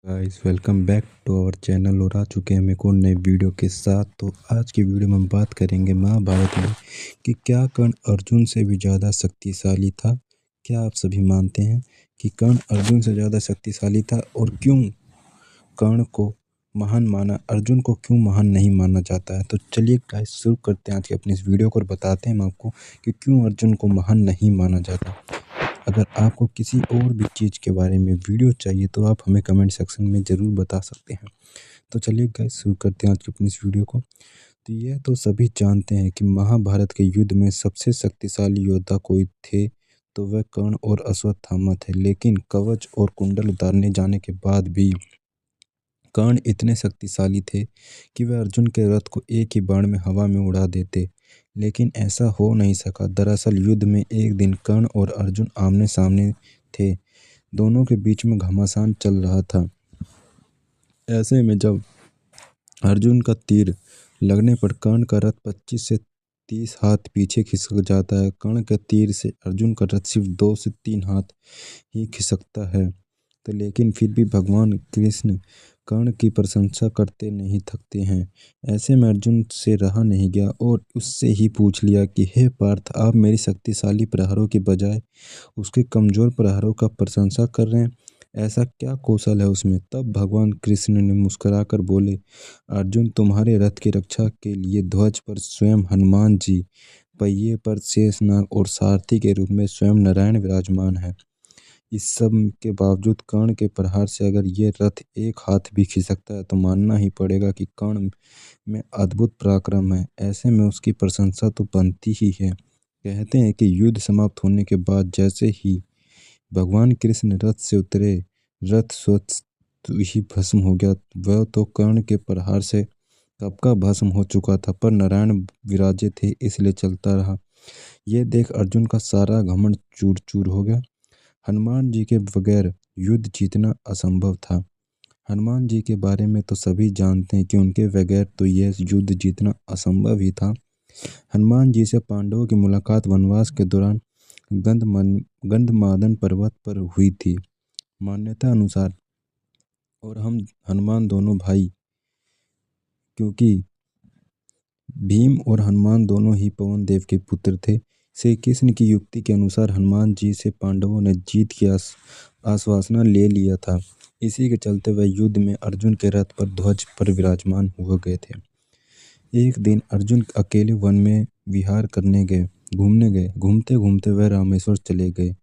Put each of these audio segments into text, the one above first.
Guys welcome back to our channel. और आ चुके हैं हम एक और नए वीडियो के साथ। तो आज की वीडियो में हम बात करेंगे महाभारत में कि क्या कर्ण अर्जुन से भी ज़्यादा शक्तिशाली था। क्या आप सभी मानते हैं कि कर्ण अर्जुन से ज़्यादा शक्तिशाली था, और क्यों कर्ण को महान माना, अर्जुन को क्यों महान नहीं माना जाता है। तो चलिए गाइस शुरू करते हैं आज की अपनी इस वीडियो को और बताते हैं हम आपको कि क्यों अर्जुन को महान नहीं माना जाता। अगर आपको किसी और भी चीज़ के बारे में वीडियो चाहिए तो आप हमें कमेंट सेक्शन में ज़रूर बता सकते हैं। तो चलिए गाइस शुरू करते हैं आज की अपनी इस वीडियो को। तो यह तो सभी जानते हैं कि महाभारत के युद्ध में सबसे शक्तिशाली योद्धा कोई थे तो वह कर्ण और अश्वत्थामा थे। लेकिन कवच और कुंडल उतारने जाने के बाद भी कर्ण इतने शक्तिशाली थे कि वह अर्जुन के रथ को एक ही बाण में हवा में उड़ा देते। लेकिन ऐसा हो नहीं सका। दरअसल युद्ध में एक दिन कर्ण और अर्जुन आमने सामने थे। दोनों के बीच में घमासान चल रहा था। ऐसे में जब अर्जुन का तीर लगने पर कर्ण का रथ 25 से 30 हाथ पीछे खिसक जाता है। कर्ण के तीर से अर्जुन का रथ सिर्फ 2 से 3 हाथ ही खिसकता है। तो लेकिन फिर भी भगवान कृष्ण कर्ण की प्रशंसा करते नहीं थकते हैं। ऐसे में अर्जुन से रहा नहीं गया और उससे ही पूछ लिया कि हे पार्थ, आप मेरी शक्तिशाली प्रहारों के बजाय उसके कमजोर प्रहारों का प्रशंसा कर रहे हैं। ऐसा क्या कौशल है उसमें। तब भगवान कृष्ण ने मुस्कुराकर बोले, अर्जुन, तुम्हारे रथ की रक्षा के लिए ध्वज पर स्वयं हनुमान जी, पहिए पर शेषनाग और सारथी के रूप में स्वयं नारायण विराजमान है। इस सब के बावजूद कर्ण के प्रहार से अगर ये रथ एक हाथ भी खिसकता है तो मानना ही पड़ेगा कि कर्ण में अद्भुत पराक्रम है। ऐसे में उसकी प्रशंसा तो बनती ही है। कहते हैं कि युद्ध समाप्त होने के बाद जैसे ही भगवान कृष्ण रथ से उतरे, रथ स्वतः ही भस्म हो गया। वह तो कर्ण के प्रहार से कब का भस्म हो चुका था, पर नारायण विराजे थे इसलिए चलता रहा। यह देख अर्जुन का सारा घमंड चूर चूर हो गया। हनुमान जी के बगैर युद्ध जीतना असंभव था। हनुमान जी के बारे में तो सभी जानते हैं कि उनके बगैर तो यह युद्ध जीतना असंभव ही था। हनुमान जी से पांडवों की मुलाकात वनवास के दौरान गंधमादन पर्वत पर हुई थी। मान्यता अनुसार और हम हनुमान दोनों भाई, क्योंकि भीम और हनुमान दोनों ही पवन देव के पुत्र थे। श्री कृष्ण की युक्ति के अनुसार हनुमान जी से पांडवों ने जीत की आश्वासना ले लिया था। इसी के चलते वह युद्ध में अर्जुन के रथ पर ध्वज पर विराजमान हुए गए थे। एक दिन अर्जुन अकेले वन में विहार करने गए, घूमने गए। घूमते घूमते वह रामेश्वर चले गए,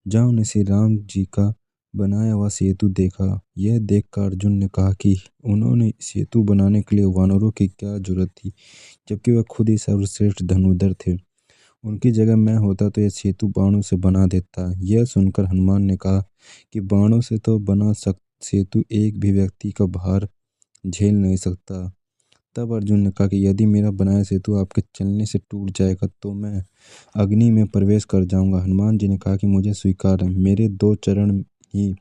जहाँ उन्हें श्री राम जी का बनाया हुआ सेतु देखा। यह देखकर अर्जुन ने कहा कि उन्होंने सेतु बनाने के लिए वानरों की क्या जरूरत थी, जबकि वह खुद ही सर्वश्रेष्ठ धनुर्धर थे। उनकी जगह मैं होता तो यह सेतु बाणों से बना देता। यह सुनकर हनुमान ने कहा कि बाणों से तो बना सेतु एक भी व्यक्ति का भार झेल नहीं सकता। तब अर्जुन ने कहा कि यदि मेरा बनाया सेतु आपके चलने से टूट जाएगा तो मैं अग्नि में प्रवेश कर जाऊंगा। हनुमान जी ने कहा कि मुझे स्वीकार है, मेरे 2 चरण ही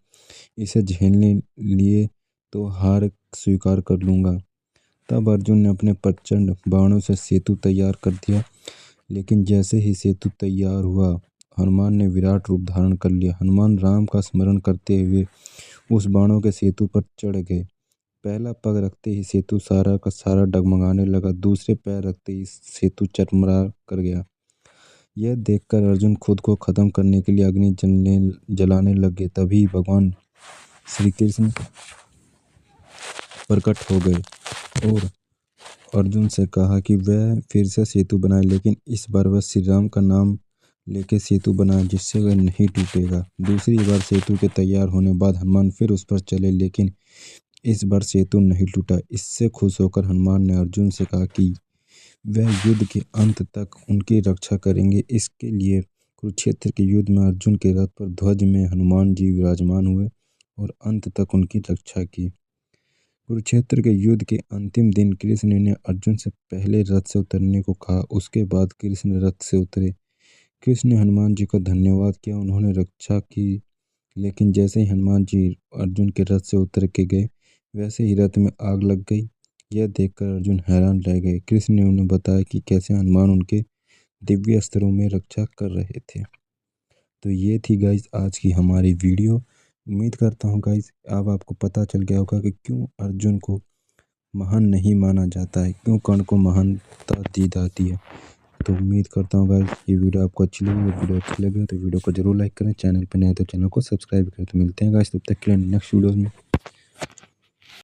इसे झेलने लिए तो हार स्वीकार कर लूंगा। तब अर्जुन ने अपने प्रचंड बाणों से सेतु तैयार कर दिया। लेकिन जैसे ही सेतु तैयार हुआ, हनुमान ने विराट रूप धारण कर लिया। हनुमान राम का स्मरण करते हुए उस बाणों के सेतु पर चढ़ गए। पहला पग रखते ही सेतु सारा का सारा डगमगाने लगा। दूसरे पैर रखते ही सेतु चरमरा कर गया। यह देखकर अर्जुन खुद को खत्म करने के लिए अग्नि जलाने लगे। तभी भगवान श्री कृष्ण प्रकट हो गए और अर्जुन से कहा कि वह फिर से सेतु बनाए, लेकिन इस बार वह श्री राम का नाम लेके सेतु बनाए, जिससे वह नहीं टूटेगा। दूसरी बार सेतु के तैयार होने बाद हनुमान फिर उस पर चले, लेकिन इस बार सेतु नहीं टूटा। इससे खुश होकर हनुमान ने अर्जुन से कहा कि वह युद्ध के अंत तक उनकी रक्षा करेंगे। इसके लिए कुरुक्षेत्र के युद्ध में अर्जुन के रथ पर ध्वज में हनुमान जी विराजमान हुए और अंत तक उनकी रक्षा की। कुरुक्षेत्र के युद्ध के अंतिम दिन कृष्ण ने अर्जुन से पहले रथ से उतरने को कहा। उसके बाद कृष्ण रथ से उतरे। कृष्ण ने हनुमान जी का धन्यवाद किया, उन्होंने रक्षा की। लेकिन जैसे ही हनुमान जी अर्जुन के रथ से उतर के गए, वैसे ही रथ में आग लग गई। यह देखकर अर्जुन हैरान रह गए। कृष्ण ने उन्हें बताया कि कैसे हनुमान उनके दिव्य अस्त्रों में रक्षा कर रहे थे। तो ये थी गाइस आज की हमारी वीडियो। उम्मीद करता हूँ गाइस अब आपको पता चल गया होगा कि क्यों अर्जुन को महान नहीं माना जाता है, क्यों कर्ण को महानता दी जाती है। तो उम्मीद करता हूँ गाइस ये वीडियो आपको अच्छी लगी। वीडियो अच्छी लगी तो वीडियो को जरूर लाइक करें, चैनल पर नए तो चैनल को सब्सक्राइब करें। तो मिलते हैं गाइस तब तक के लिए नेक्स्ट वीडियो में।